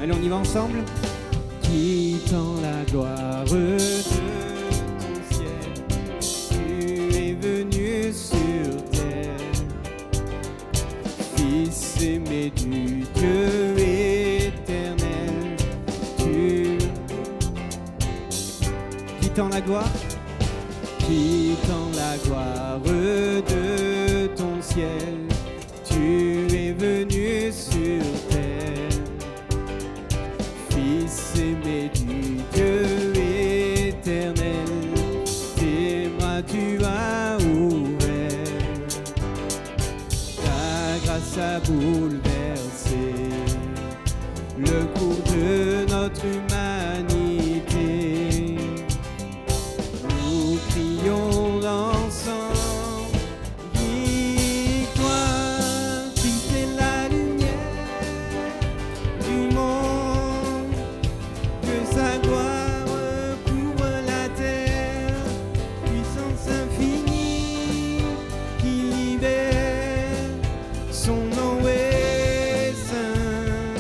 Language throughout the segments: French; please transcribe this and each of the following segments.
Allez, on y va ensemble. Quittant la gloire de ton ciel, tu es venu sur terre. Fils aimé du Dieu éternel, quittant la gloire de ton ciel, tu es venu sur terre. Fils aimé du Dieu éternel, tes bras tu as ouvert, ta grâce a bouleversé le cours de notre humanité. Nous crions ensemble, victoire, Christ est la lumière du monde, que sa gloire couvre la terre, puissance infinie qui libère, son nom est saint,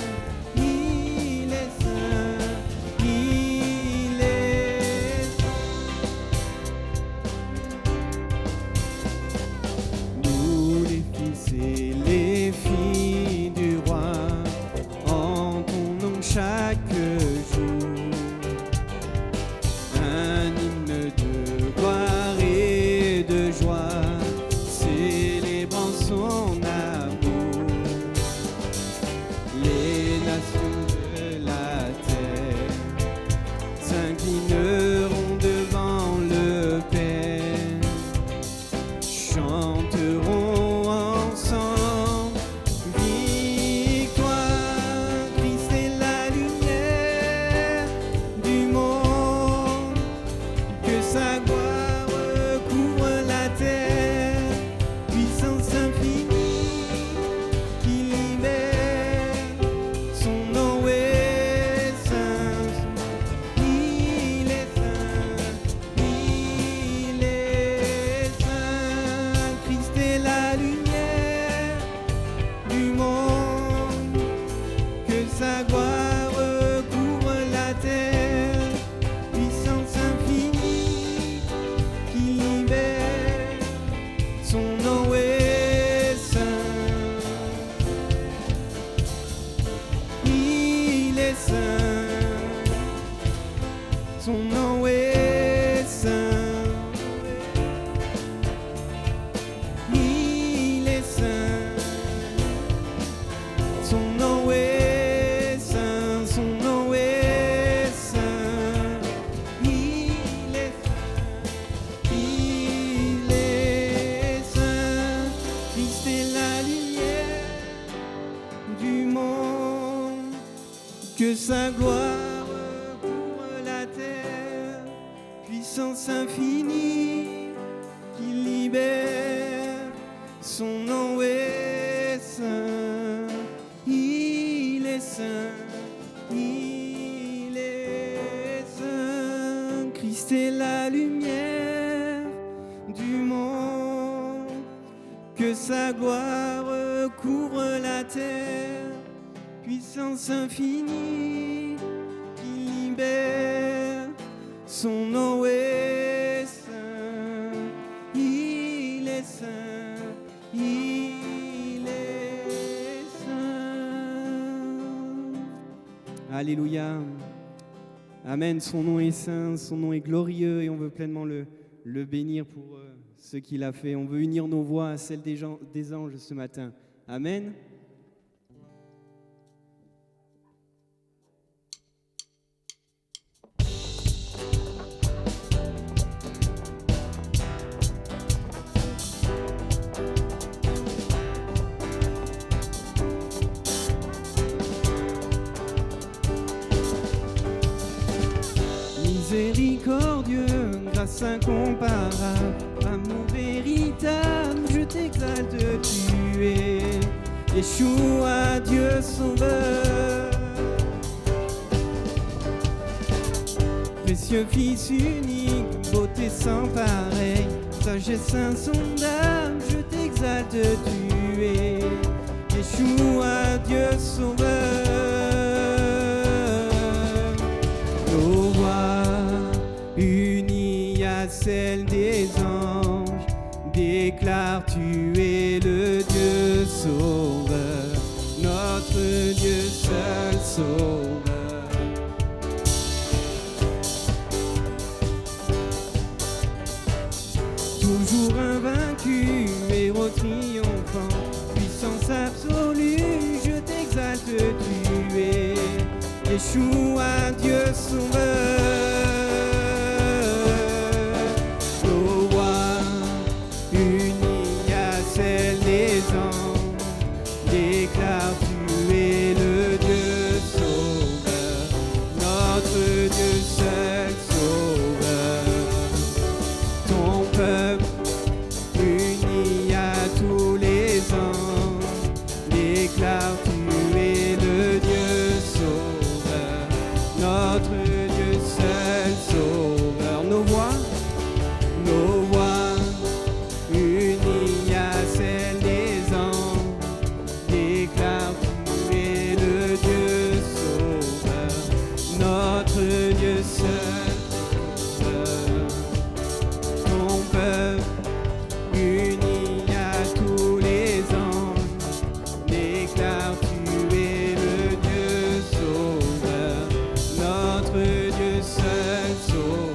il est saint, il est saint. Nous les fils et les filles du roi, en ton nom chaque jour, un hymne de gloire et de joie, célébrant son amour. Les nations de la terre s'inclineront devant le Père, chanteront ensemble, victoire, Christ est la lumière du monde, que sa gloire couvre la terre, puissance infinie qui libère, son nom est saint, il est saint, il est saint. Christ est la lumière du monde, que sa gloire couvre la terre, puissance infinie qui libère, son nom est saint, il est saint, son nom est saint, il est saint, son nom est saint, son nom est saint, il est saint, Christ est la lumière du monde, que sa gloire couvre la terre, puissance infinie qui libère, son nom est saint, il est saint, il est saint. Christ est la lumière du monde, que sa gloire couvre la terre, puissance infinie qui libère, son nom est saint, il est saint, il est saint. Alléluia. Amen. Son nom est saint, son nom est glorieux et on veut pleinement le bénir pour ce qu'il a fait. On veut unir nos voix à celles des anges ce matin. Amen. Miséricordieux, grâce incomparable, amour véritable, je t'exalte, tu es Yeshua, Dieu sauveur. Précieux Fils unique, beauté sans pareil, sagesse insondable, je t'exalte, tu es Yeshua, Dieu sauveur. nos voix unies à celles des anges déclarent tu es le Dieu sauveur, notre Dieu seul sauveur. Toujours invaincu, héros triomphant, puissance absolue, je t'exalte, tu es Yeshua, Dieu sauveur. Nos voix unies à celles des anges déclarent tu es le Dieu sauveur, notre Dieu seul sauveur. Ton peuple uni à tous les anges déclare tu es le Dieu sauveur, notre Dieu seul sauveur. Nos voix unies à celles des anges déclarent tu es le Dieu sauveur, notre Dieu seul sauveur. Ton peuple uni à tous les anges déclare tu es le Dieu sauveur, notre Dieu seul sauveur.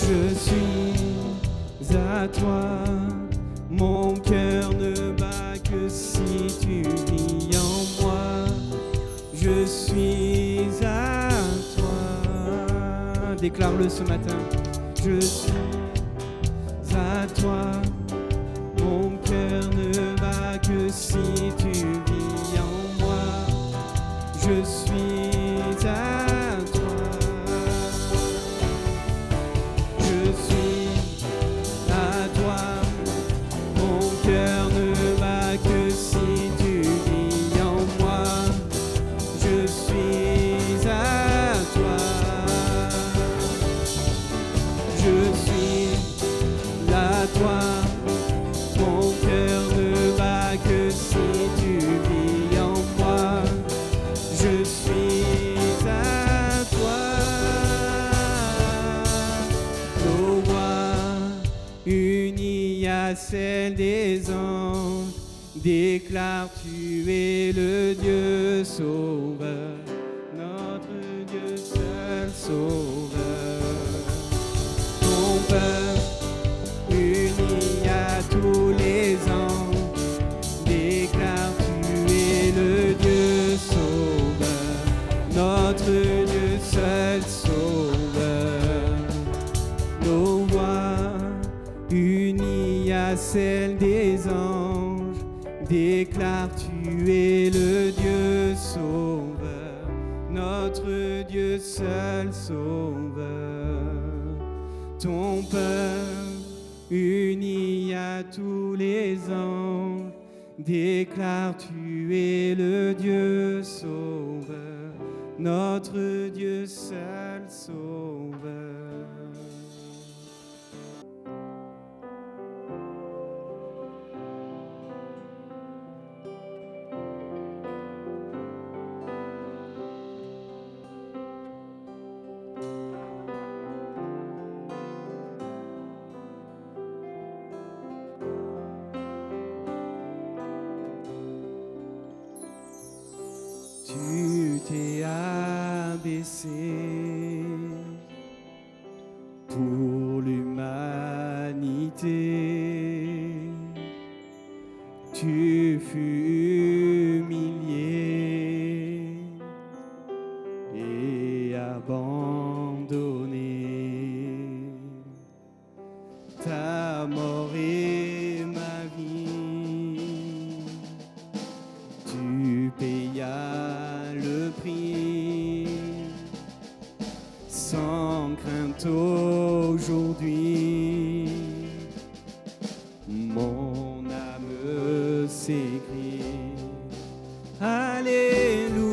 Je suis à toi, mon cœur ne bat que si tu vis en moi. Je suis à toi, déclare-le ce matin. Je suis à toi, mon cœur ne bat que si tu vis en moi. Je suis à toi. Je suis à toi, mon cœur ne bat que si tu vis en moi. Je suis à toi. Je suis à toi, mon cœur ne bat que si tu vis en moi. Je suis à toi. Nos voix unies à celles des anges déclarent tu es le Dieu sauveur, notre Dieu seul sauveur. Ton peuple uni à tous les anges déclare tu es le Dieu sauveur, notre Dieu seul sauveur. Nos voix unies à celles des anges déclarent tu es le Dieu sauveur, notre Dieu seul sauveur. Ton peuple uni à tous les anges déclare tu es le Dieu sauveur, notre Dieu seul sauveur. Tu t'es abaissé pour l'humanité. Tu fus humilié et abandonné. Ta mort est ma vie. Tu payas le prix sans crainte aujourd'hui. Mon âme s'écrie Alléluia.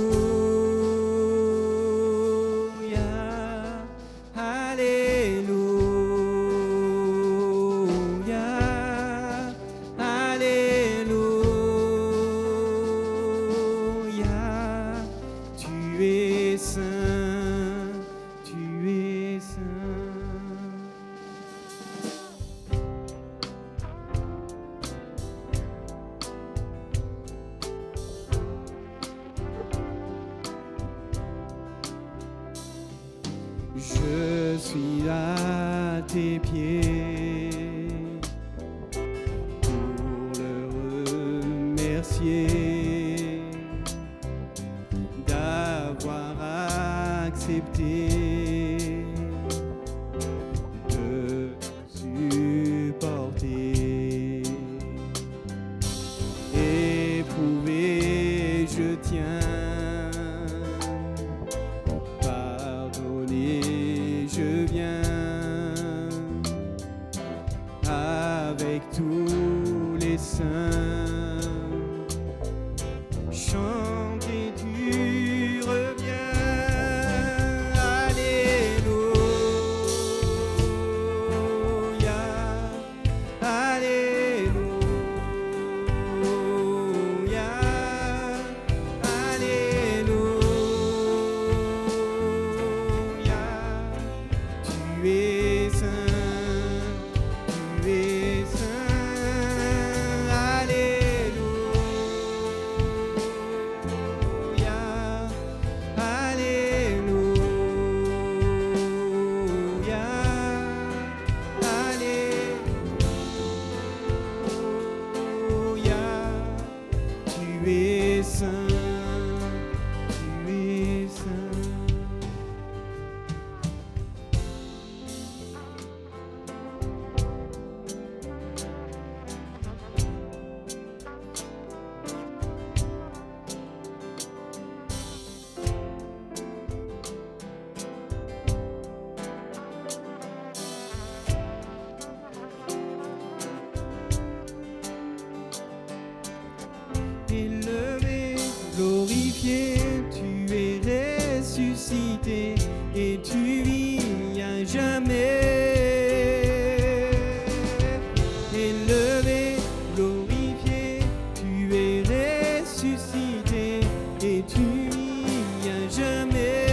Je suis à tes pieds pour le remercier d'avoir accepté de supporter. Éprouvé, je tiens. Je viens avec tous les saints, chanter tu reviens, alléluia, alléluia, alléluia. Tu es saint, tu es saint, alléluia, alléluia, alléluia. Tu es saint, tu es saint. Élevé, glorifié, tu es ressuscité et tu vis à jamais. Élevé, glorifié, tu es ressuscité et tu vis à jamais.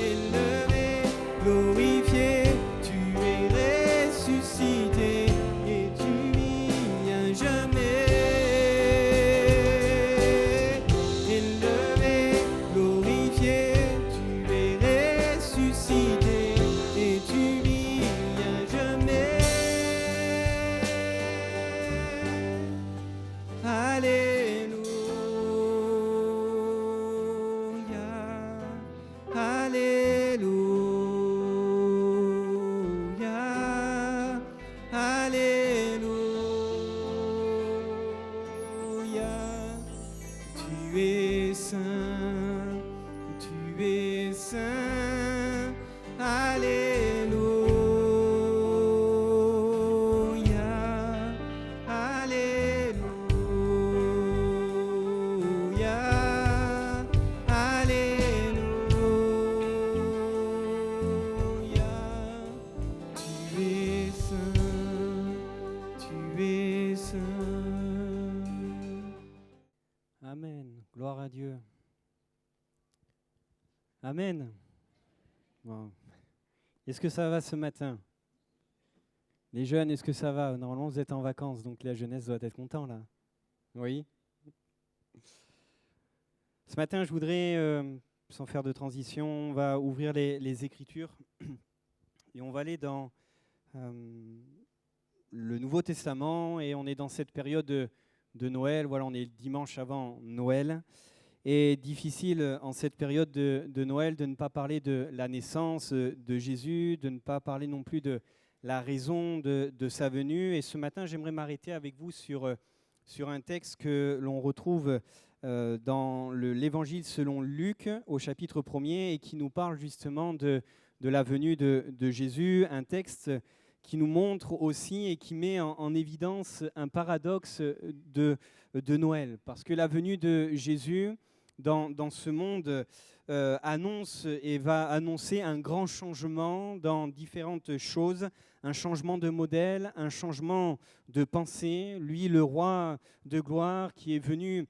Élevé, glorifié, tu es ressuscité et tu vis à jamais. Élevé, glorifié, tu es ressuscité et tu vis à jamais. Alléluia, alléluia, alléluia. Tu es saint, tu es saint, alléluia, alléluia, alléluia. Tu es saint, tu es saint. Amen. Gloire à Dieu. Amen. Bon. Est-ce que ça va ce matin? Les jeunes, est-ce que ça va? Normalement, vous êtes en vacances, donc la jeunesse doit être content là. Oui. Ce matin, je voudrais, sans faire de transition, on va ouvrir les Écritures et on va aller dans le Nouveau Testament et on est dans cette période de Noël. Voilà, on est le dimanche avant Noël. Et difficile en cette période de Noël de ne pas parler de la naissance de Jésus, de ne pas parler non plus de la raison de sa venue. Et ce matin, j'aimerais m'arrêter avec vous sur un texte que l'on retrouve dans l'Évangile selon Luc au chapitre 1er et qui nous parle justement de la venue de Jésus, un texte qui nous montre aussi et qui met en évidence un paradoxe de Noël. Parce que la venue de Jésus dans ce monde annonce et va annoncer un grand changement dans différentes choses, un changement de modèle, un changement de pensée. Lui, le roi de gloire qui est venu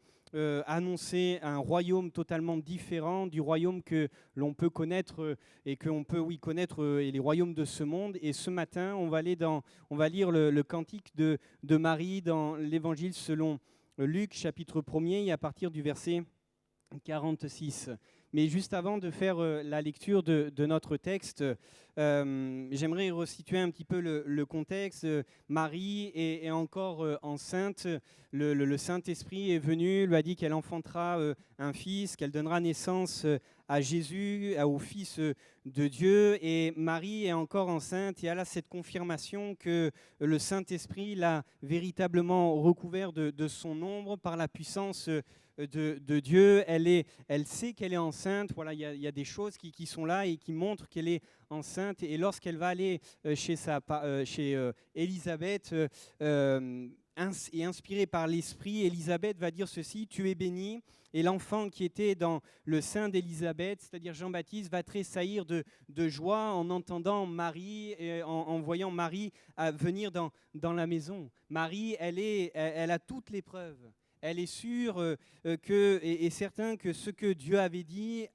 annoncer un royaume totalement différent du royaume que l'on peut connaître et que l'on peut connaître et les royaumes de ce monde. Et ce matin, on va lire le cantique de Marie dans l'Évangile selon Luc, chapitre 1er, et à partir du verset 46. Mais juste avant de faire la lecture de notre texte, j'aimerais resituer un petit peu le contexte. Marie est encore enceinte. Le Saint-Esprit est venu, lui a dit qu'elle enfantera un fils, qu'elle donnera naissance à Jésus, au Fils de Dieu. Et Marie est encore enceinte et elle a cette confirmation que le Saint-Esprit l'a véritablement recouvert de son ombre par la puissance de Dieu. Elle sait qu'elle est enceinte. Voilà, il y a des choses qui sont là et qui montrent qu'elle est enceinte. Et lorsqu'elle va aller chez Élisabeth, et inspirée par l'Esprit, Élisabeth va dire ceci: tu es bénie. Et l'enfant qui était dans le sein d'Élisabeth, c'est-à-dire Jean-Baptiste, va tressaillir de joie en entendant Marie, et en voyant Marie venir dans la maison. Marie, elle a toutes les preuves. Elle est sûre et certaine que ce que Dieu avait dit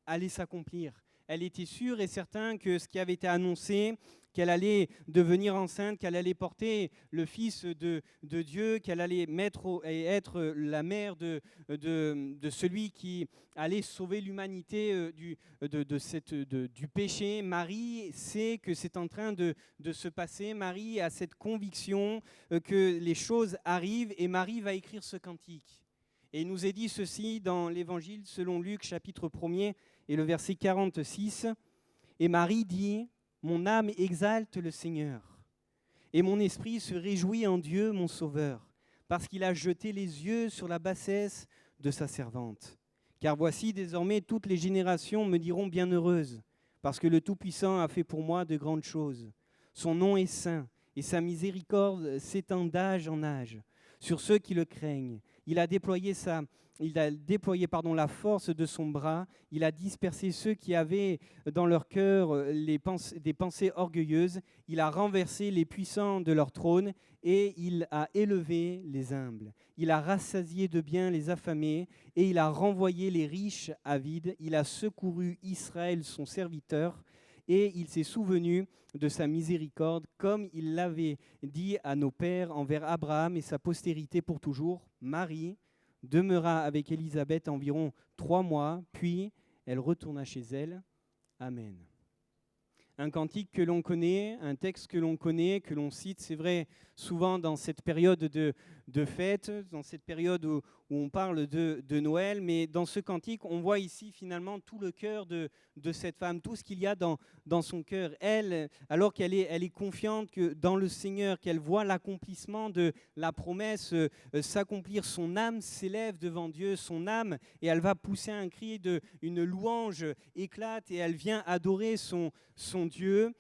allait s'accomplir. Elle était sûre et certaine que ce qui avait été annoncé, qu'elle allait devenir enceinte, qu'elle allait porter le Fils de Dieu, qu'elle allait être la mère de celui qui allait sauver l'humanité du péché. Marie sait que c'est en train de se passer. Marie a cette conviction que les choses arrivent et Marie va écrire ce cantique. Et il nous est dit ceci dans l'Évangile selon Luc, chapitre 1er, et le verset 46. Et Marie dit: mon âme exalte le Seigneur, et mon esprit se réjouit en Dieu, mon Sauveur, parce qu'il a jeté les yeux sur la bassesse de sa servante. Car voici, désormais, toutes les générations me diront bienheureuse, parce que le Tout-Puissant a fait pour moi de grandes choses. Son nom est saint, et sa miséricorde s'étend d'âge en âge sur ceux qui le craignent. Il a déployé la force de son bras. Il a dispersé ceux qui avaient dans leur cœur des pensées orgueilleuses. Il a renversé les puissants de leur trône et il a élevé les humbles. Il a rassasié de biens les affamés et il a renvoyé les riches avides. Il a secouru Israël, son serviteur, et il s'est souvenu de sa miséricorde, comme il l'avait dit à nos pères envers Abraham et sa postérité pour toujours. Marie demeura avec Élisabeth environ 3 mois, puis elle retourna chez elle. Amen. Un cantique que l'on connaît, un texte que l'on connaît, que l'on cite, c'est vrai, souvent dans cette période de fête, dans cette période où on parle de Noël, mais dans ce cantique, on voit ici finalement tout le cœur de cette femme, tout ce qu'il y a dans son cœur. Elle, alors qu'elle est confiante que dans le Seigneur, qu'elle voit l'accomplissement de la promesse s'accomplir, son âme s'élève devant Dieu, son âme, et elle va pousser un cri, une louange éclate, et elle vient adorer son Dieu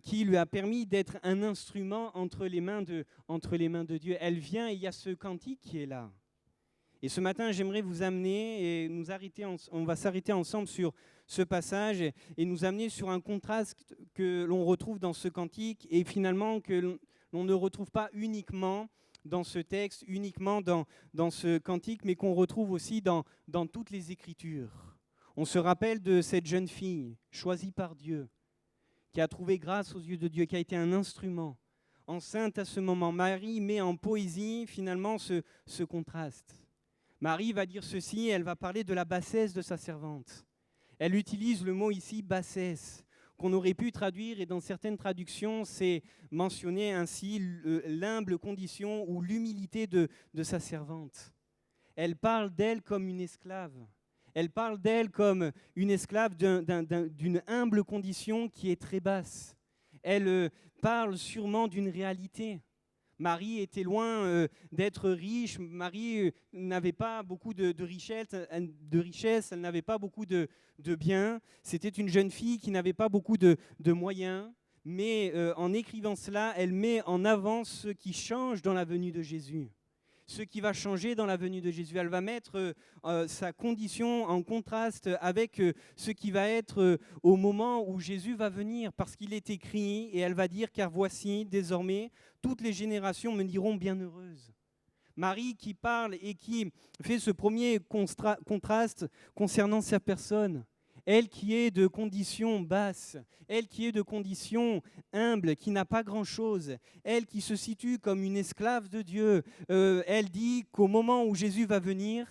qui lui a permis d'être un instrument entre les mains de Dieu. Elle vient et il y a ce cantique qui est là. Et ce matin, j'aimerais vous amener et on va s'arrêter ensemble sur ce passage et nous amener sur un contraste que l'on retrouve dans ce cantique et finalement que l'on ne retrouve pas uniquement dans ce texte, uniquement dans ce cantique, mais qu'on retrouve aussi dans toutes les Écritures. On se rappelle de cette jeune fille choisie par Dieu, qui a trouvé grâce aux yeux de Dieu, qui a été un instrument, enceinte à ce moment. Marie met en poésie finalement ce contraste. Marie va dire ceci, elle va parler de la bassesse de sa servante. Elle utilise le mot ici, bassesse, qu'on aurait pu traduire, et dans certaines traductions, c'est mentionné ainsi l'humble condition ou l'humilité de sa servante. Elle parle d'elle comme une esclave. Elle parle d'elle comme une esclave d'une humble condition qui est très basse. Elle parle sûrement d'une réalité. Marie était loin d'être riche. Marie n'avait pas beaucoup de richesse, elle n'avait pas beaucoup de biens. C'était une jeune fille qui n'avait pas beaucoup de moyens. Mais en écrivant cela, elle met en avant ce qui change dans la venue de Jésus. Ce qui va changer dans la venue de Jésus. Elle va mettre sa condition en contraste avec ce qui va être au moment où Jésus va venir, parce qu'il est écrit, et elle va dire, car voici, désormais, toutes les générations me diront bienheureuse. Marie qui parle et qui fait ce premier contraste concernant sa personne. Elle qui est de condition basse, elle qui est de condition humble, qui n'a pas grand-chose, elle qui se situe comme une esclave de Dieu, elle dit qu'au moment où Jésus va venir,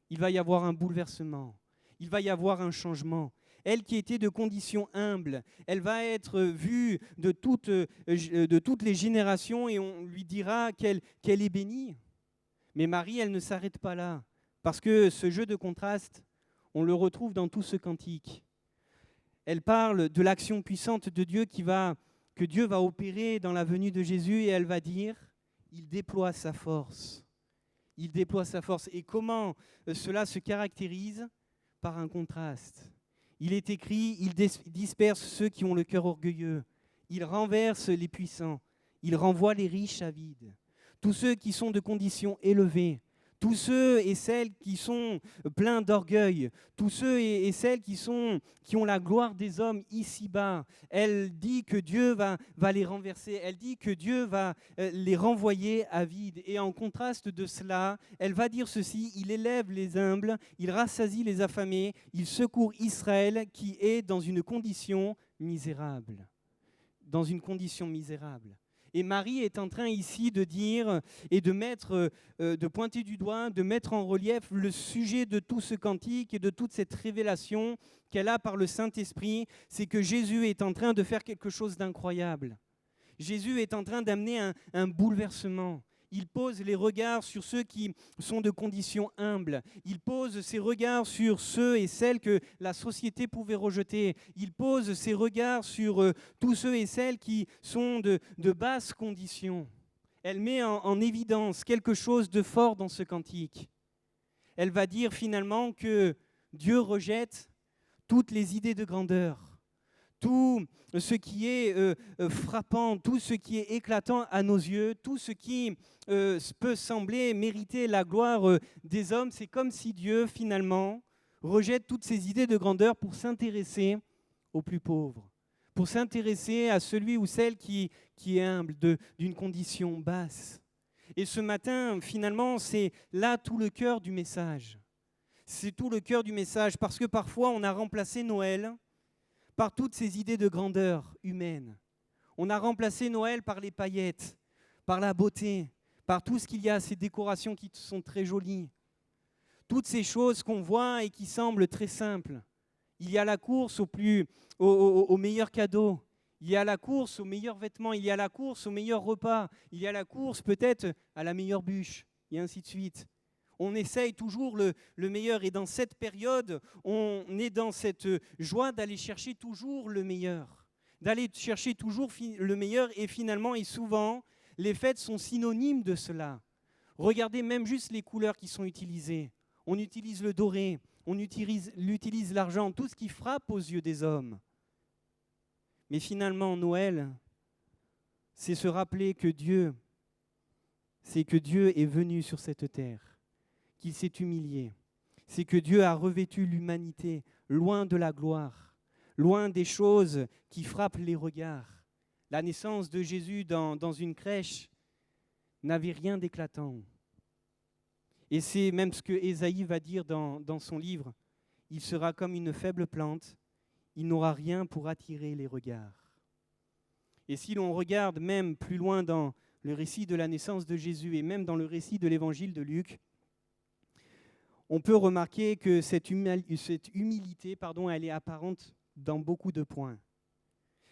il va y avoir un bouleversement. Il va y avoir un changement. Elle qui était de condition humble, elle va être vue de toutes les générations et on lui dira qu'elle est bénie. Mais Marie, elle ne s'arrête pas là, parce que ce jeu de contraste, on le retrouve dans tout ce cantique. Elle parle de l'action puissante de Dieu que Dieu va opérer dans la venue de Jésus et elle va dire, il déploie sa force. Il déploie sa force. Et comment cela se caractérise? Par un contraste. Il est écrit, il disperse ceux qui ont le cœur orgueilleux. Il renverse les puissants. Il renvoie les riches à vide. Tous ceux qui sont de condition élevée, tous ceux et celles qui sont pleins d'orgueil, tous ceux et celles qui ont la gloire des hommes ici-bas. Elle dit que Dieu va les renverser, elle dit que Dieu va les renvoyer à vide. Et en contraste de cela, elle va dire ceci, il élève les humbles, il rassasie les affamés, il secourt Israël qui est dans une condition misérable. Dans une condition misérable. Et Marie est en train ici de dire et de pointer du doigt, de mettre en relief le sujet de tout ce cantique et de toute cette révélation qu'elle a par le Saint-Esprit, c'est que Jésus est en train de faire quelque chose d'incroyable. Jésus est en train d'amener un bouleversement. Il pose les regards sur ceux qui sont de condition humble. Il pose ses regards sur ceux et celles que la société pouvait rejeter. Il pose ses regards sur tous ceux et celles qui sont de basse condition. Elle met en évidence quelque chose de fort dans ce cantique. Elle va dire finalement que Dieu rejette toutes les idées de grandeur. Tout ce qui est frappant, tout ce qui est éclatant à nos yeux, tout ce qui peut sembler mériter la gloire des hommes, c'est comme si Dieu, finalement, rejette toutes ces idées de grandeur pour s'intéresser aux plus pauvres, pour s'intéresser à celui ou celle qui est humble, d'une condition basse. Et ce matin, finalement, c'est là tout le cœur du message. C'est tout le cœur du message, parce que parfois, on a remplacé Noël par toutes ces idées de grandeur humaine. On a remplacé Noël par les paillettes, par la beauté, par tout ce qu'il y a, ces décorations qui sont très jolies. Toutes ces choses qu'on voit et qui semblent très simples. Il y a la course au meilleur cadeau. Il y a la course aux meilleurs vêtements. Il y a la course au meilleur repas. Il y a la course peut-être à la meilleure bûche, et ainsi de suite. On essaye toujours le meilleur et dans cette période, on est dans cette joie d'aller chercher toujours le meilleur, d'aller chercher toujours le meilleur et finalement et souvent, les fêtes sont synonymes de cela. Regardez même juste les couleurs qui sont utilisées. On utilise le doré, on utilise l'argent, tout ce qui frappe aux yeux des hommes. Mais finalement, Noël, c'est se rappeler que Dieu est venu sur cette terre. Qu'il s'est humilié, c'est que Dieu a revêtu l'humanité loin de la gloire, loin des choses qui frappent les regards. La naissance de Jésus dans une crèche n'avait rien d'éclatant. Et c'est même ce que Ésaïe va dire dans son livre. Il sera comme une faible plante, il n'aura rien pour attirer les regards. Et si l'on regarde même plus loin dans le récit de la naissance de Jésus et même dans le récit de l'évangile de Luc, on peut remarquer que cette humilité, elle est apparente dans beaucoup de points.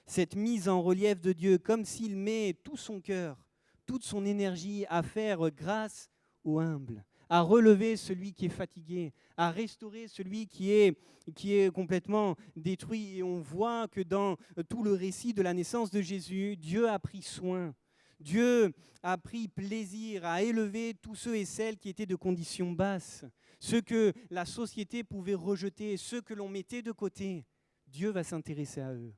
Cette mise en relief de Dieu, comme s'il met tout son cœur, toute son énergie à faire grâce aux humbles, à relever celui qui est fatigué, à restaurer celui qui est complètement détruit. Et on voit que dans tout le récit de la naissance de Jésus, Dieu a pris soin. Dieu a pris plaisir à élever tous ceux et celles qui étaient de condition basse. Ceux que la société pouvait rejeter, ceux que l'on mettait de côté, Dieu va s'intéresser à eux.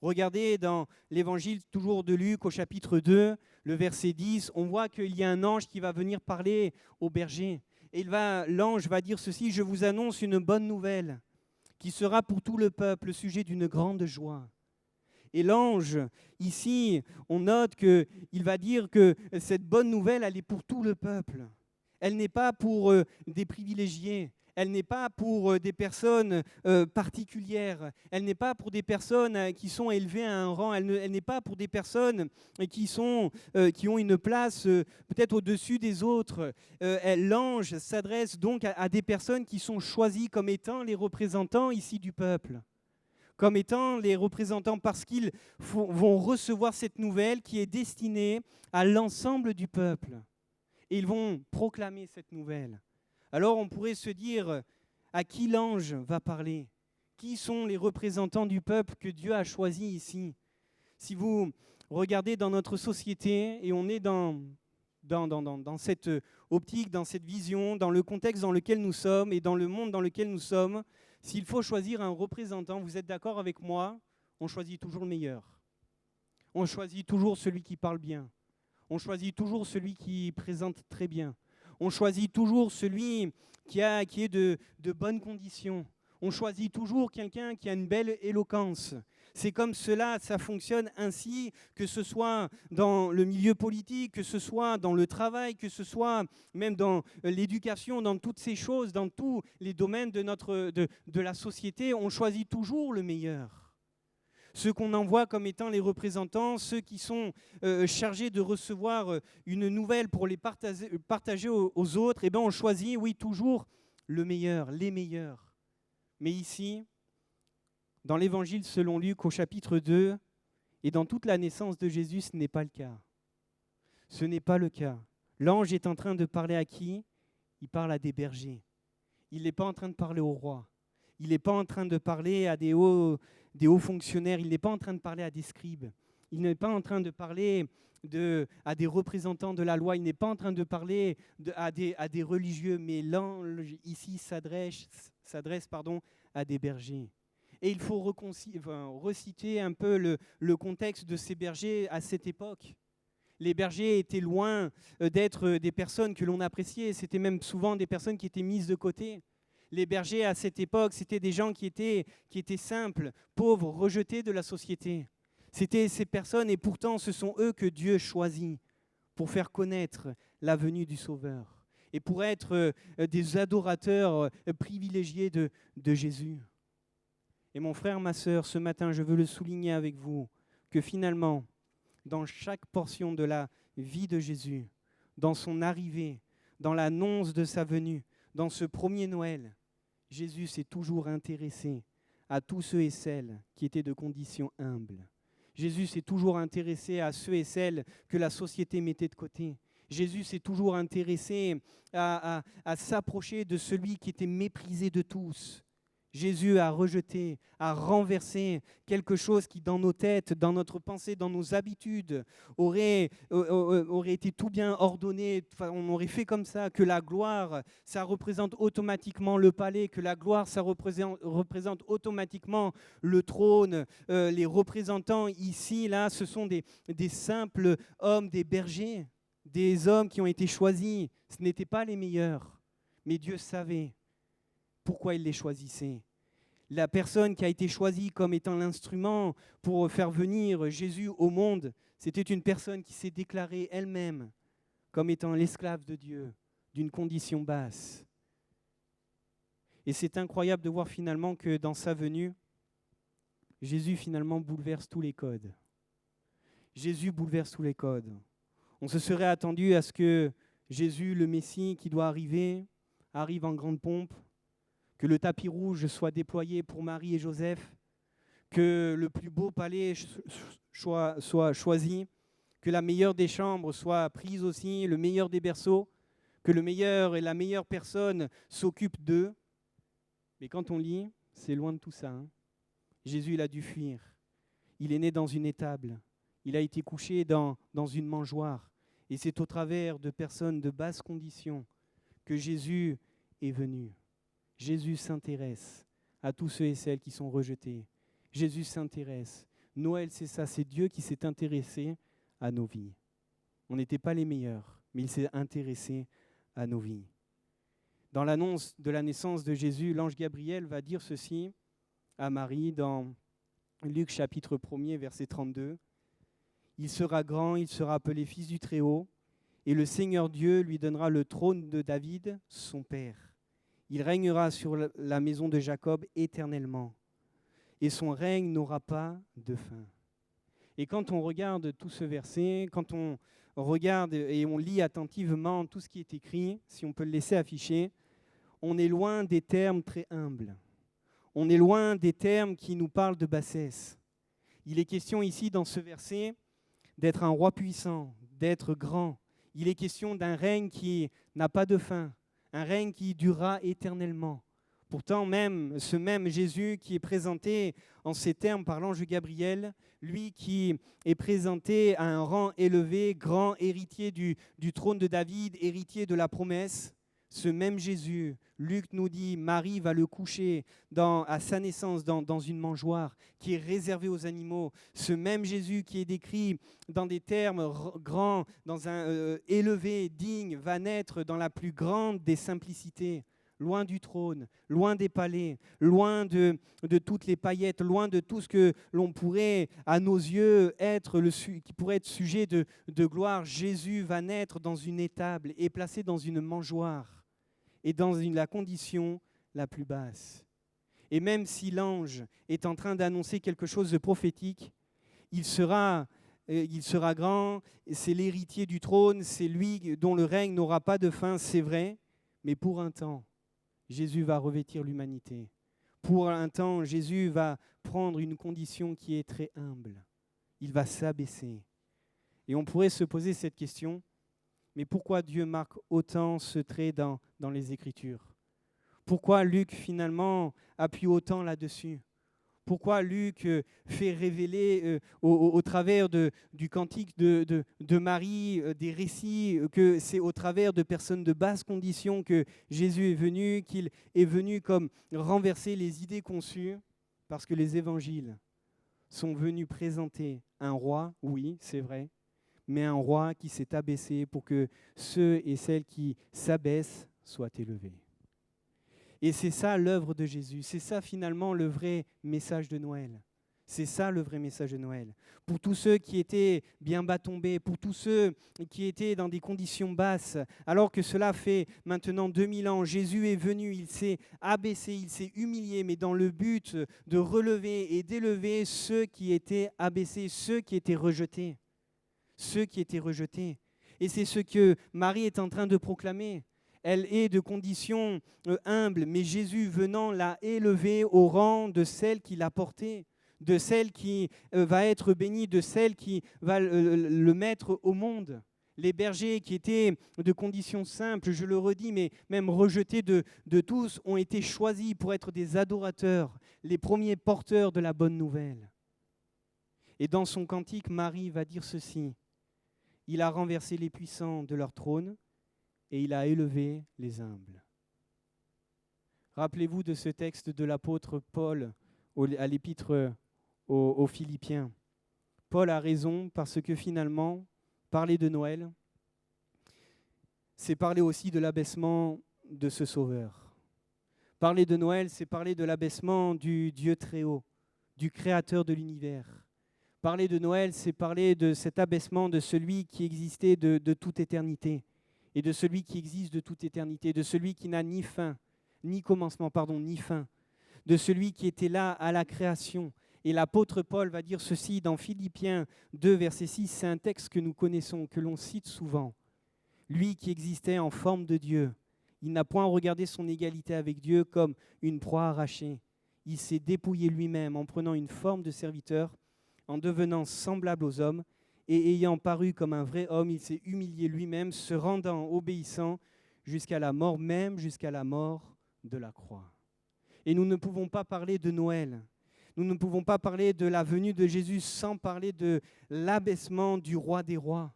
Regardez dans l'évangile toujours de Luc au chapitre 2, le verset 10, on voit qu'il y a un ange qui va venir parler au berger. Et l'ange va dire ceci, « Je vous annonce une bonne nouvelle qui sera pour tout le peuple le sujet d'une grande joie. » Et l'ange, ici, on note qu'il va dire que cette bonne nouvelle, elle est pour tout le peuple. Elle n'est pas pour des privilégiés. Elle n'est pas pour des personnes particulières. Elle n'est pas pour des personnes qui sont élevées à un rang. Elle n'est pas pour des personnes qui ont une place peut-être au-dessus des autres. L'ange s'adresse donc à des personnes qui sont choisies comme étant les représentants ici du peuple, comme étant les représentants parce qu'ils vont recevoir cette nouvelle qui est destinée à l'ensemble du peuple. Et ils vont proclamer cette nouvelle. Alors on pourrait se dire, à qui l'ange va parler? Qui sont les représentants du peuple que Dieu a choisi ici? Si vous regardez dans notre société, et on est dans cette optique, dans cette vision, dans le contexte dans lequel nous sommes et dans le monde dans lequel nous sommes, s'il faut choisir un représentant, vous êtes d'accord avec moi, on choisit toujours le meilleur. On choisit toujours celui qui parle bien. On choisit toujours celui qui présente très bien. On choisit toujours celui qui est de bonnes conditions. On choisit toujours quelqu'un qui a une belle éloquence. C'est comme cela, ça fonctionne ainsi, que ce soit dans le milieu politique, que ce soit dans le travail, que ce soit même dans l'éducation, dans toutes ces choses, dans tous les domaines de la société, on choisit toujours le meilleur. Ceux qu'on envoie comme étant les représentants, ceux qui sont chargés de recevoir une nouvelle pour les partager aux autres, eh bien on choisit, oui, toujours le meilleur, les meilleurs. Mais ici, dans l'Évangile selon Luc, au chapitre 2, et dans toute la naissance de Jésus, ce n'est pas le cas. Ce n'est pas le cas. L'ange est en train de parler à qui? Il parle à des bergers. Il n'est pas en train de parler au roi. Il n'est pas en train de parler à des hauts fonctionnaires. Il n'est pas en train de parler à des scribes. Il n'est pas en train de parler à des représentants de la loi. Il n'est pas en train de parler à des religieux. Mais l'ange ici s'adresse à des bergers. Et il faut reciter un peu le contexte de ces bergers à cette époque. Les bergers étaient loin d'être des personnes que l'on appréciait. C'était même souvent des personnes qui étaient mises de côté. Les bergers à cette époque, c'était des gens qui étaient simples, pauvres, rejetés de la société. C'était ces personnes et pourtant ce sont eux que Dieu choisit pour faire connaître la venue du Sauveur et pour être des adorateurs privilégiés de Jésus. Et mon frère, ma sœur, ce matin, je veux le souligner avec vous, que finalement, dans chaque portion de la vie de Jésus, dans son arrivée, dans l'annonce de sa venue, dans ce premier Noël, Jésus s'est toujours intéressé à tous ceux et celles qui étaient de condition humble. Jésus s'est toujours intéressé à ceux et celles que la société mettait de côté. Jésus s'est toujours intéressé à s'approcher de celui qui était méprisé de tous. Jésus a rejeté, a renversé quelque chose qui, dans nos têtes, dans notre pensée, dans nos habitudes, aurait été tout bien ordonné. Enfin, on aurait fait comme ça, que la gloire, ça représente automatiquement le palais, que la gloire, ça représente automatiquement le trône. Les représentants ici, là, ce sont des simples hommes, des bergers, des hommes qui ont été choisis. Ce n'étaient pas les meilleurs, mais Dieu savait pourquoi il les choisissait. La personne qui a été choisie comme étant l'instrument pour faire venir Jésus au monde, c'était une personne qui s'est déclarée elle-même comme étant l'esclave de Dieu, d'une condition basse. Et c'est incroyable de voir finalement que dans sa venue, Jésus finalement bouleverse tous les codes. Jésus bouleverse tous les codes. On se serait attendu à ce que Jésus, le Messie qui doit arrive en grande pompe, que le tapis rouge soit déployé pour Marie et Joseph, que le plus beau palais soit choisi, que la meilleure des chambres soit prise aussi, le meilleur des berceaux, que le meilleur et la meilleure personne s'occupent d'eux. Mais quand on lit, c'est loin de tout ça. Jésus, il a dû fuir. Il est né dans une étable. Il a été couché dans une mangeoire. Et c'est au travers de personnes de basse condition que Jésus est venu. Jésus s'intéresse à tous ceux et celles qui sont rejetés. Jésus s'intéresse. Noël, c'est ça, c'est Dieu qui s'est intéressé à nos vies. On n'était pas les meilleurs, mais il s'est intéressé à nos vies. Dans l'annonce de la naissance de Jésus, l'ange Gabriel va dire ceci à Marie dans Luc chapitre 1er, verset 32. « Il sera grand, il sera appelé fils du Très-Haut, et le Seigneur Dieu lui donnera le trône de David, son père. Il régnera sur la maison de Jacob éternellement, et son règne n'aura pas de fin. Et quand on regarde tout ce verset, quand on regarde et on lit attentivement tout ce qui est écrit, si on peut le laisser afficher, on est loin des termes très humbles. On est loin des termes qui nous parlent de bassesse. Il est question ici, dans ce verset, d'être un roi puissant, d'être grand. Il est question d'un règne qui n'a pas de fin, un règne qui durera éternellement. Pourtant, même ce même Jésus qui est présenté en ces termes par l'ange Gabriel, lui qui est présenté à un rang élevé, grand héritier du trône de David, héritier de la promesse, ce même Jésus, Luc nous dit, Marie va le coucher à sa naissance dans une mangeoire qui est réservée aux animaux. Ce même Jésus qui est décrit dans des termes grands, dans un élevé, digne, va naître dans la plus grande des simplicités, loin du trône, loin des palais, loin de toutes les paillettes, loin de tout ce que l'on pourrait, à nos yeux, qui pourrait être sujet de gloire. Jésus va naître dans une étable et placé dans une mangeoire, et dans la condition la plus basse. Et même si l'ange est en train d'annoncer quelque chose de prophétique, il sera grand, c'est l'héritier du trône, c'est lui dont le règne n'aura pas de fin, c'est vrai, mais pour un temps, Jésus va revêtir l'humanité. Pour un temps, Jésus va prendre une condition qui est très humble. Il va s'abaisser. Et on pourrait se poser cette question, mais pourquoi Dieu marque autant ce trait dans les Écritures? Pourquoi Luc, finalement, appuie autant là-dessus? Pourquoi Luc fait révéler au travers du cantique de Marie, des récits, que c'est au travers de personnes de basse condition que Jésus est venu, qu'il est venu comme renverser les idées conçues? Parce que les évangiles sont venus présenter un roi, oui, c'est vrai, mais un roi qui s'est abaissé pour que ceux et celles qui s'abaissent soient élevés. Et c'est ça l'œuvre de Jésus, c'est ça finalement le vrai message de Noël. C'est ça le vrai message de Noël. Pour tous ceux qui étaient bien bas tombés, pour tous ceux qui étaient dans des conditions basses, alors que cela fait maintenant 2000 ans, Jésus est venu, il s'est abaissé, il s'est humilié, mais dans le but de relever et d'élever ceux qui étaient abaissés, ceux qui étaient rejetés. Ceux qui étaient rejetés. Et c'est ce que Marie est en train de proclamer. Elle est de condition humble, mais Jésus venant l'a élevée au rang de celle qui l'a portée, de celle qui va être bénie, de celle qui va le mettre au monde. Les bergers qui étaient de conditions simples, je le redis, mais même rejetés de tous, ont été choisis pour être des adorateurs, les premiers porteurs de la bonne nouvelle. Et dans son cantique, Marie va dire ceci: il a renversé les puissants de leur trône et il a élevé les humbles. Rappelez-vous de ce texte de l'apôtre Paul à l'épître aux Philippiens. Paul a raison parce que finalement, parler de Noël, c'est parler aussi de l'abaissement de ce Sauveur. Parler de Noël, c'est parler de l'abaissement du Dieu très haut, du Créateur de l'univers. Parler de Noël, c'est parler de cet abaissement de celui qui existait de toute éternité, et de celui qui existe de toute éternité, de celui qui n'a ni fin, ni commencement, ni fin, de celui qui était là à la création. Et l'apôtre Paul va dire ceci dans Philippiens 2, verset 6, c'est un texte que nous connaissons, que l'on cite souvent. Lui qui existait en forme de Dieu, il n'a point regardé son égalité avec Dieu comme une proie arrachée. Il s'est dépouillé lui-même en prenant une forme de serviteur, en devenant semblable aux hommes, et ayant paru comme un vrai homme, il s'est humilié lui-même, se rendant obéissant jusqu'à la mort, même jusqu'à la mort de la croix. Et nous ne pouvons pas parler de Noël, nous ne pouvons pas parler de la venue de Jésus sans parler de l'abaissement du roi des rois.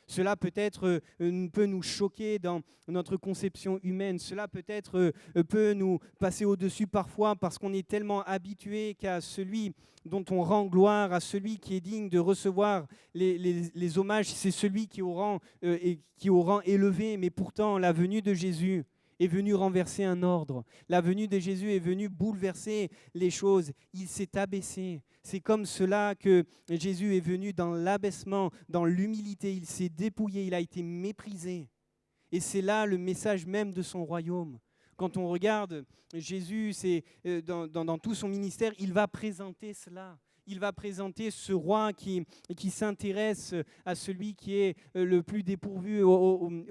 Cela peut-être peut nous choquer dans notre conception humaine. Cela peut-être peut nous passer au-dessus parfois parce qu'on est tellement habitué qu'à celui dont on rend gloire, à celui qui est digne de recevoir les hommages, c'est celui qui est au rang élevé. Mais pourtant, la venue de Jésus est venue renverser un ordre. La venue de Jésus est venue bouleverser les choses. Il s'est abaissé. C'est comme cela que Jésus est venu dans l'abaissement, dans l'humilité. Il s'est dépouillé, il a été méprisé. Et c'est là le message même de son royaume. Quand on regarde Jésus, dans tout son ministère, il va présenter cela. Il va présenter ce roi qui s'intéresse à celui qui est le plus dépourvu,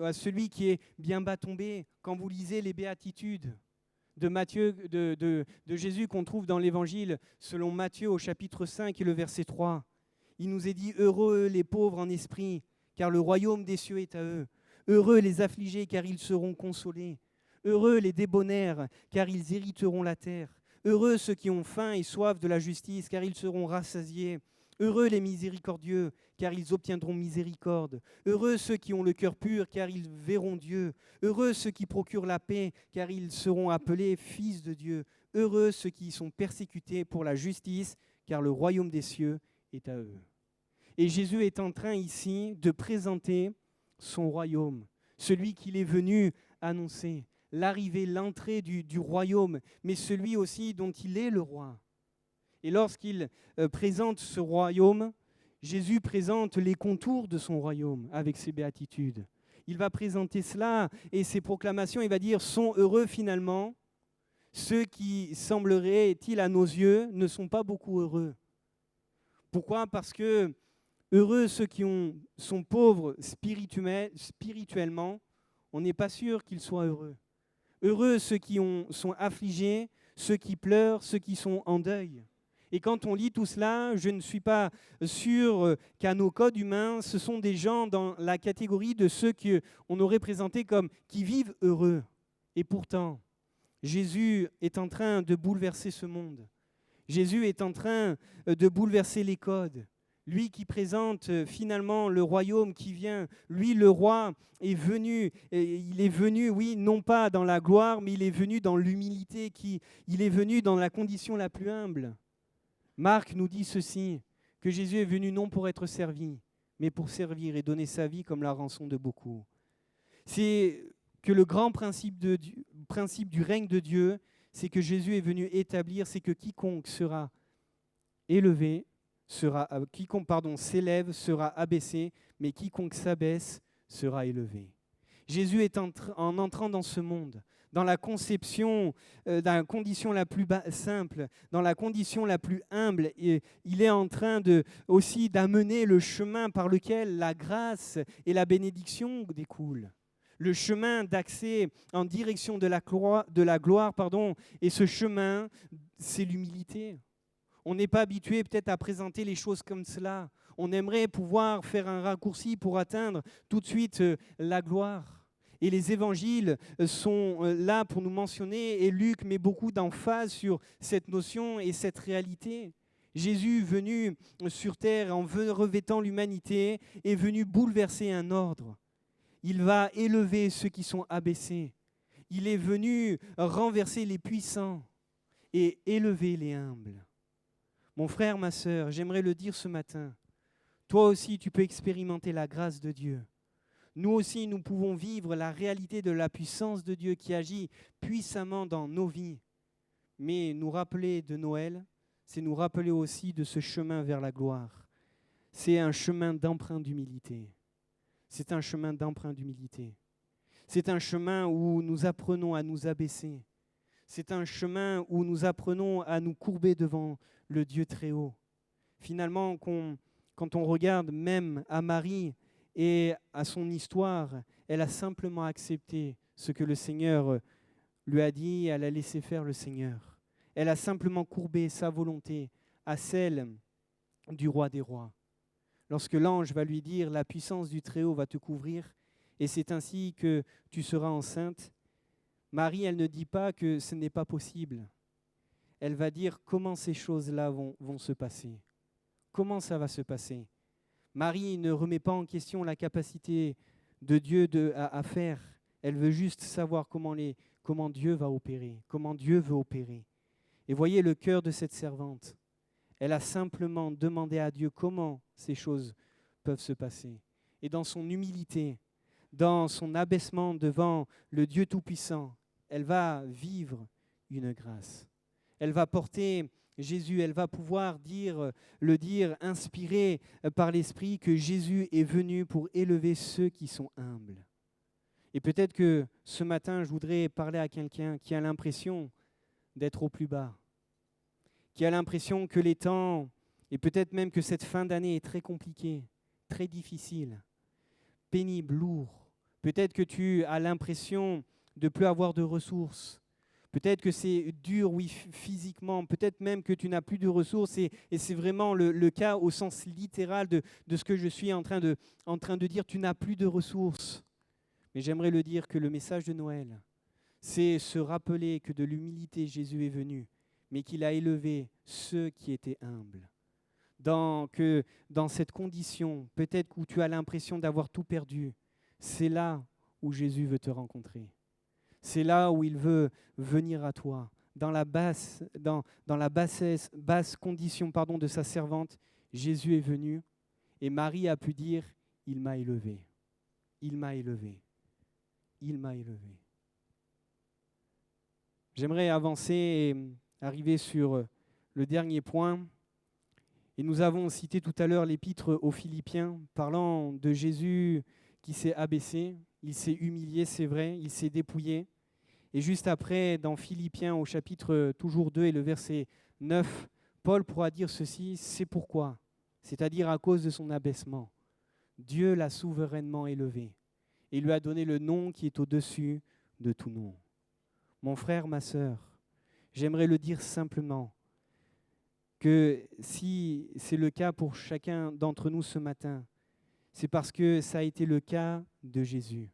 à celui qui est bien bas tombé. Quand vous lisez les béatitudes de Matthieu, de Jésus qu'on trouve dans l'Évangile, selon Matthieu au chapitre 5 et le verset 3, il nous est dit « Heureux les pauvres en esprit, car le royaume des cieux est à eux. Heureux les affligés, car ils seront consolés. Heureux les débonnaires, car ils hériteront la terre. Heureux ceux qui ont faim et soif de la justice, car ils seront rassasiés. Heureux les miséricordieux, car ils obtiendront miséricorde. Heureux ceux qui ont le cœur pur, car ils verront Dieu. Heureux ceux qui procurent la paix, car ils seront appelés fils de Dieu. Heureux ceux qui sont persécutés pour la justice, car le royaume des cieux est à eux. » Et Jésus est en train ici de présenter son royaume, celui qu'il est venu annoncer, l'arrivée, l'entrée du royaume, mais celui aussi dont il est le roi. Et lorsqu'il présente ce royaume, Jésus présente les contours de son royaume avec ses béatitudes. Il va présenter cela et ses proclamations, il va dire « sont heureux finalement ceux qui sembleraient-ils à nos yeux ne sont pas beaucoup heureux ». Pourquoi ? Parce que heureux ceux qui sont pauvres spirituellement, on n'est pas sûr qu'ils soient heureux. Heureux ceux qui sont affligés, ceux qui pleurent, ceux qui sont en deuil. Et quand on lit tout cela, je ne suis pas sûr qu'à nos codes humains, ce sont des gens dans la catégorie de ceux qu'on aurait présentés comme qui vivent heureux. Et pourtant, Jésus est en train de bouleverser ce monde. Jésus est en train de bouleverser les codes. Lui qui présente finalement le royaume qui vient, lui le roi est venu, il est venu, oui, non pas dans la gloire, mais il est venu dans l'humilité, il est venu dans la condition la plus humble. Marc nous dit ceci, que Jésus est venu non pour être servi, mais pour servir et donner sa vie comme la rançon de beaucoup. C'est que le grand principe du règne de Dieu, c'est que Jésus est venu établir, c'est que quiconque sera élevé, s'élève sera abaissé, mais quiconque s'abaisse sera élevé. Jésus est en entrant dans ce monde, dans la conception, dans la condition la plus simple, dans la condition la plus humble, et il est en train aussi d'amener le chemin par lequel la grâce et la bénédiction découlent. Le chemin d'accès en direction de la gloire, et ce chemin, c'est l'humilité. On n'est pas habitué peut-être à présenter les choses comme cela. On aimerait pouvoir faire un raccourci pour atteindre tout de suite la gloire. Et les évangiles sont là pour nous mentionner, et Luc met beaucoup d'emphase sur cette notion et cette réalité. Jésus, venu sur terre en revêtant l'humanité, est venu bouleverser un ordre. Il va élever ceux qui sont abaissés. Il est venu renverser les puissants et élever les humbles. Mon frère, ma sœur, j'aimerais le dire ce matin, toi aussi tu peux expérimenter la grâce de Dieu. Nous aussi, nous pouvons vivre la réalité de la puissance de Dieu qui agit puissamment dans nos vies. Mais nous rappeler de Noël, c'est nous rappeler aussi de ce chemin vers la gloire. C'est un chemin d'emprunt d'humilité. C'est un chemin d'emprunt d'humilité. C'est un chemin où nous apprenons à nous abaisser. C'est un chemin où nous apprenons à nous courber devant le Dieu très haut. Finalement, quand on regarde même à Marie et à son histoire, elle a simplement accepté ce que le Seigneur lui a dit, elle a laissé faire le Seigneur. Elle a simplement courbé sa volonté à celle du roi des rois. Lorsque l'ange va lui dire « La puissance du Très-Haut va te couvrir et c'est ainsi que tu seras enceinte », Marie, elle ne dit pas que ce n'est pas possible. Elle va dire comment ces choses-là vont se passer. Comment ça va se passer? Marie ne remet pas en question la capacité de Dieu à faire. Elle veut juste savoir comment Dieu va opérer, comment Dieu veut opérer. Et voyez le cœur de cette servante. Elle a simplement demandé à Dieu comment ces choses peuvent se passer. Et dans son humilité, dans son abaissement devant le Dieu Tout-Puissant, elle va vivre une grâce. Elle va porter Jésus, elle va pouvoir le dire, inspiré par l'Esprit, que Jésus est venu pour élever ceux qui sont humbles. Et peut-être que ce matin, je voudrais parler à quelqu'un qui a l'impression d'être au plus bas, qui a l'impression que les temps, et peut-être même que cette fin d'année est très compliquée, très difficile, pénible, lourd. Peut-être que tu as l'impression de ne plus avoir de ressources. Peut-être que c'est dur, oui, physiquement. Peut-être même que tu n'as plus de ressources. Et c'est vraiment le cas au sens littéral de ce que je suis en train de dire. Tu n'as plus de ressources. Mais j'aimerais le dire que le message de Noël, c'est se rappeler que de l'humilité, Jésus est venu, mais qu'il a élevé ceux qui étaient humbles. Que dans cette condition, peut-être où tu as l'impression d'avoir tout perdu, c'est là où Jésus veut te rencontrer. C'est là où il veut venir à toi. Dans la basse condition de sa servante, Jésus est venu et Marie a pu dire, il m'a élevé, il m'a élevé, il m'a élevé. J'aimerais avancer et arriver sur le dernier point. Et nous avons cité tout à l'heure l'épître aux Philippiens, parlant de Jésus qui s'est abaissé, il s'est humilié, c'est vrai, il s'est dépouillé. Et juste après, dans Philippiens au chapitre toujours 2 et le verset 9, Paul pourra dire ceci, c'est pourquoi, c'est-à-dire à cause de son abaissement, Dieu l'a souverainement élevé et lui a donné le nom qui est au-dessus de tout nom. Mon frère, ma sœur, j'aimerais le dire simplement, que si c'est le cas pour chacun d'entre nous ce matin, c'est parce que ça a été le cas de Jésus.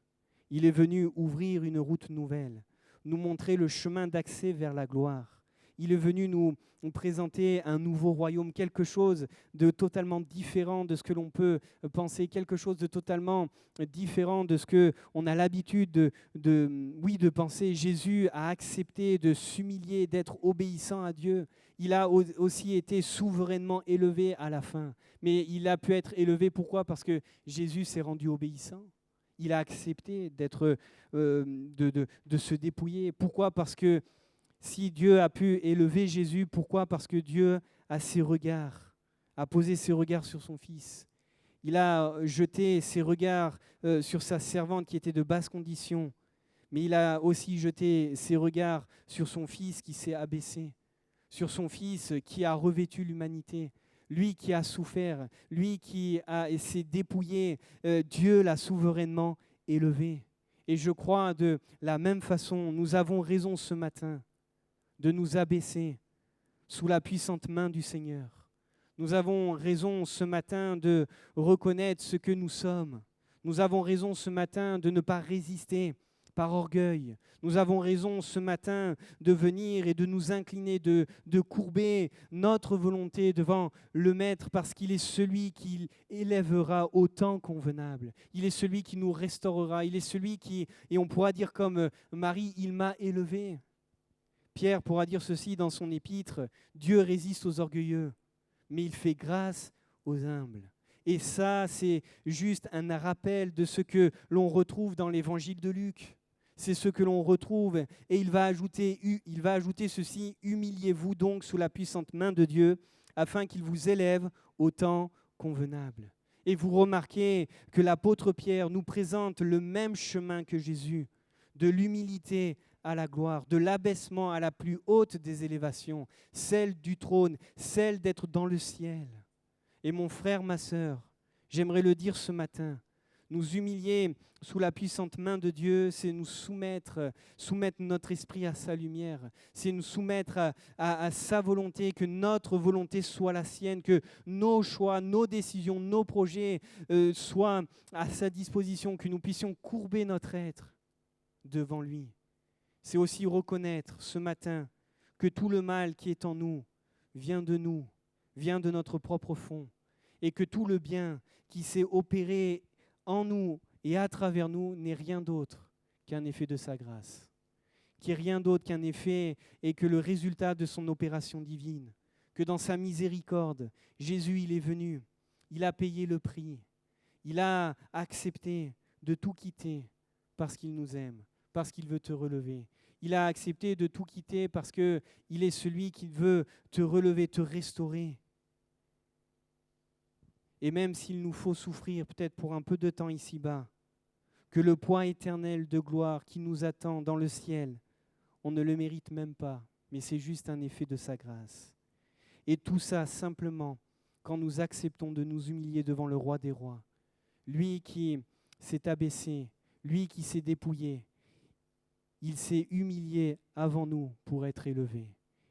Il est venu ouvrir une route nouvelle, nous montrer le chemin d'accès vers la gloire. Il est venu nous présenter un nouveau royaume, quelque chose de totalement différent de ce que l'on peut penser, quelque chose de totalement différent de ce qu'on a l'habitude de penser. Jésus a accepté de s'humilier, d'être obéissant à Dieu. Il a aussi été souverainement élevé à la fin. Mais il a pu être élevé, pourquoi ? Parce que Jésus s'est rendu obéissant. Il a accepté de se dépouiller. Pourquoi ? Parce que si Dieu a pu élever Jésus, pourquoi ? Parce que Dieu a posé ses regards sur son Fils. Il a jeté ses regards sur sa servante qui était de basse condition. Mais il a aussi jeté ses regards sur son Fils qui s'est abaissé, sur son Fils qui a revêtu l'humanité. Lui qui a souffert, lui qui s'est dépouillé, Dieu l'a souverainement élevé. Et je crois de la même façon, nous avons raison ce matin de nous abaisser sous la puissante main du Seigneur. Nous avons raison ce matin de reconnaître ce que nous sommes. Nous avons raison ce matin de ne pas résister par orgueil. Nous avons raison ce matin de venir et de nous incliner, de courber notre volonté devant le Maître parce qu'il est celui qui élèvera au temps convenable. Il est celui qui nous restaurera. Il est celui qui, et on pourra dire comme Marie, il m'a élevé. Pierre pourra dire ceci dans son épître, Dieu résiste aux orgueilleux, mais il fait grâce aux humbles. Et ça, c'est juste un rappel de ce que l'on retrouve dans l'évangile de Luc. C'est ce que l'on retrouve. Et il va ajouter ceci, humiliez-vous donc sous la puissante main de Dieu, afin qu'il vous élève au temps convenable. Et vous remarquez que l'apôtre Pierre nous présente le même chemin que Jésus, de l'humilité à la gloire, de l'abaissement à la plus haute des élévations, celle du trône, celle d'être dans le ciel. Et mon frère, ma sœur, j'aimerais le dire ce matin, nous humilier sous la puissante main de Dieu, c'est nous soumettre notre esprit à sa lumière, c'est nous soumettre à sa volonté, que notre volonté soit la sienne, que nos choix, nos décisions, nos projets soient à sa disposition, que nous puissions courber notre être devant lui. C'est aussi reconnaître ce matin que tout le mal qui est en nous, vient de notre propre fond, et que tout le bien qui s'est opéré en nous et à travers nous n'est rien d'autre qu'un effet de sa grâce, qui est rien d'autre qu'un effet et que le résultat de son opération divine, que dans sa miséricorde, Jésus, il est venu, il a payé le prix, il a accepté de tout quitter parce qu'il nous aime, parce qu'il veut te relever. Il a accepté de tout quitter parce qu'il est celui qui veut te relever, te restaurer. Et même s'il nous faut souffrir peut-être pour un peu de temps ici-bas, que le poids éternel de gloire qui nous attend dans le ciel, on ne le mérite même pas, mais c'est juste un effet de sa grâce. Et tout ça simplement quand nous acceptons de nous humilier devant le roi des rois, lui qui s'est abaissé, lui qui s'est dépouillé, il s'est humilié avant nous pour être élevé.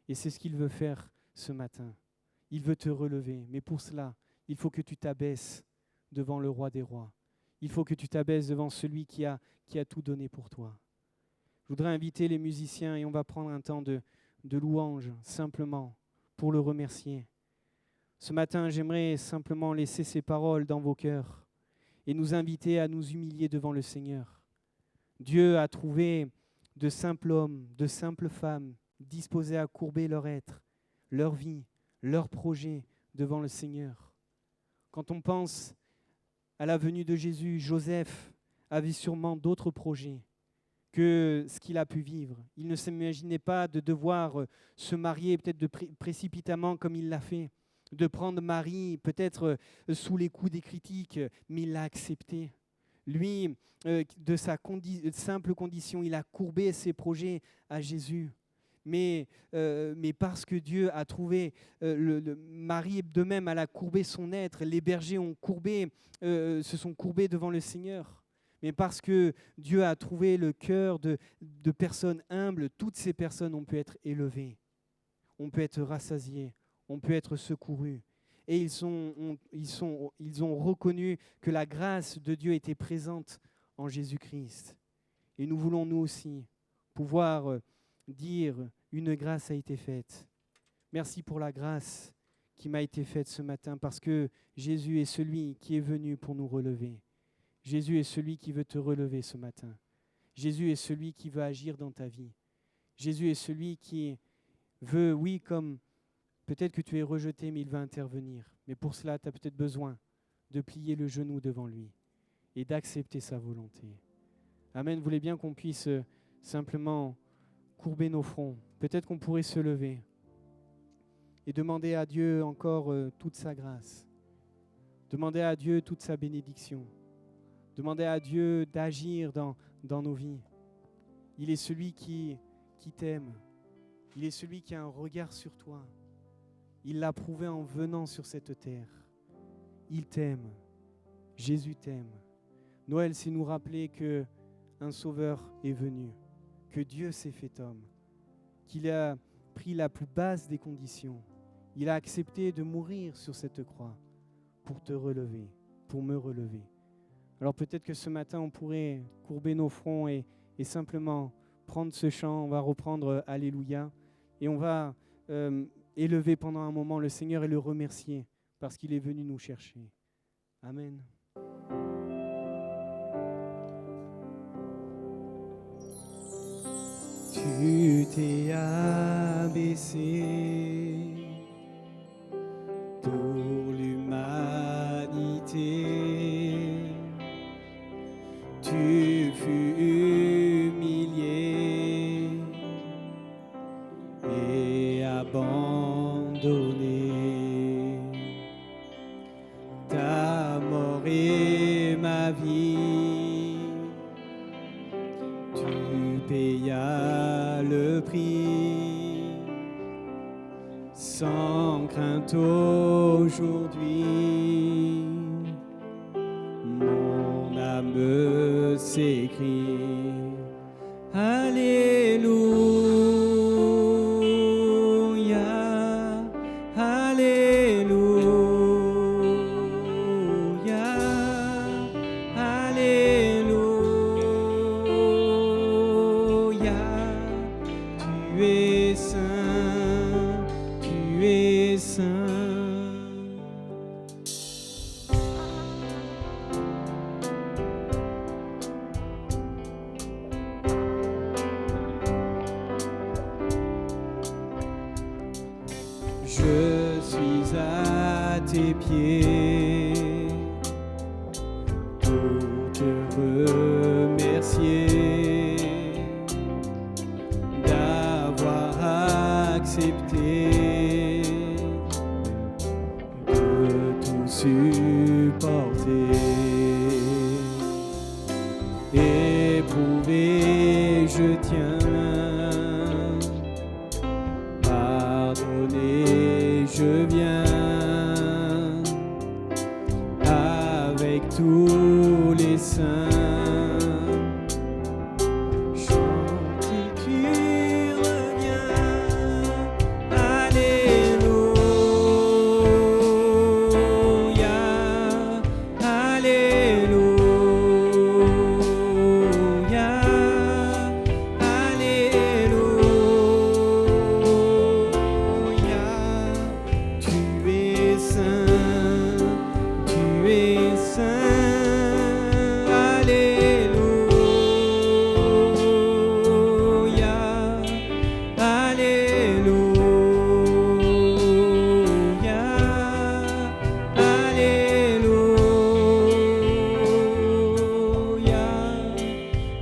Et c'est ce qu'il veut faire ce matin. Il veut te relever, mais pour cela, il faut que tu t'abaisses devant le roi des rois. Il faut que tu t'abaisses devant celui qui a tout donné pour toi. Je voudrais inviter les musiciens et on va prendre un temps de louange simplement pour le remercier. Ce matin, j'aimerais simplement laisser ces paroles dans vos cœurs et nous inviter à nous humilier devant le Seigneur. Dieu a trouvé de simples hommes, de simples femmes disposés à courber leur être, leur vie, leur projet devant le Seigneur. Quand on pense à la venue de Jésus, Joseph avait sûrement d'autres projets que ce qu'il a pu vivre. Il ne s'imaginait pas de devoir se marier peut-être précipitamment comme il l'a fait, de prendre Marie peut-être sous les coups des critiques, mais il l'a accepté. Lui, de sa simple condition, il a courbé ses projets à Jésus. Mais parce que Dieu a trouvé Marie, de même, elle a courbé son être. Les bergers se sont courbés devant le Seigneur. Mais parce que Dieu a trouvé le cœur de personnes humbles, toutes ces personnes ont pu être élevées, on peut être rassasiées, on peut être secourus. Et ils ont reconnu que la grâce de Dieu était présente en Jésus-Christ. Et nous voulons nous aussi pouvoir dire une grâce a été faite. Merci pour la grâce qui m'a été faite ce matin parce que Jésus est celui qui est venu pour nous relever. Jésus est celui qui veut te relever ce matin. Jésus est celui qui veut agir dans ta vie. Jésus est celui qui veut, oui, comme peut-être que tu es rejeté, mais il va intervenir. Mais pour cela, tu as peut-être besoin de plier le genou devant lui et d'accepter sa volonté. Amen. Vous voulez bien qu'on puisse simplement courber nos fronts. Peut-être qu'on pourrait se lever et demander à Dieu encore toute sa grâce. Demander à Dieu toute sa bénédiction. Demander à Dieu d'agir dans nos vies. Il est celui qui t'aime. Il est celui qui a un regard sur toi. Il l'a prouvé en venant sur cette terre. Il t'aime. Jésus t'aime. Noël, c'est nous rappeler qu'un sauveur est venu, que Dieu s'est fait homme, qu'il a pris la plus basse des conditions. Il a accepté de mourir sur cette croix pour te relever, pour me relever. Alors peut-être que ce matin, on pourrait courber nos fronts et simplement prendre ce chant. On va reprendre Alléluia et on va élever pendant un moment le Seigneur et le remercier parce qu'il est venu nous chercher. Amen. Tu t'es abaissé pour l'humanité. Tu fus humilié et abandonné. Ta mort est ma vie. Tu payas le prix sans crainte aujourd'hui. Mon âme s'écrie Alléluia, Alléluia, Alléluia. Tu es saint, tu es saint. Je suis à tes pieds pour te remercier d'avoir accepté de tout supporter tous les saints. Chanter, tu reviens. Alléluia, Alléluia, Alléluia. Tu es saint, tu es saint. Alléluia, Alléluia, Alléluia.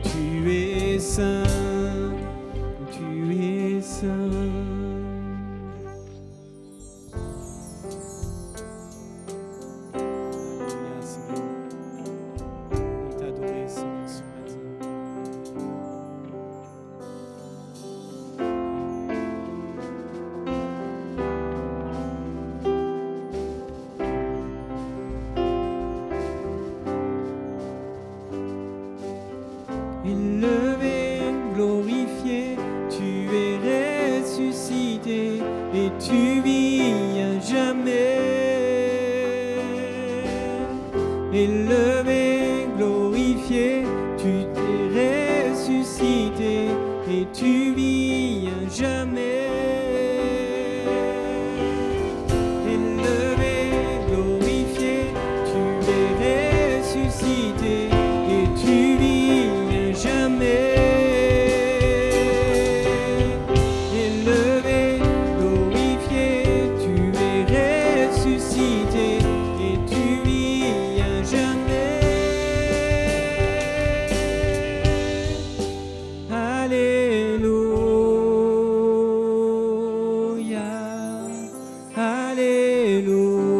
Tu es saint, tu es saint. Alléluia, Seigneur. On veut t'adorer, Seigneur, ce matin. Élevé, glorifié, tu es ressuscité et tu vis à jamais. Élevé, glorifié, tu t'es ressuscité et tu vis à jamais. Élevé, glorifié, tu es ressuscité et tu vis à jamais. Élevé, glorifié, tu es ressuscité et tu vis à jamais. Alléluia, Alléluia.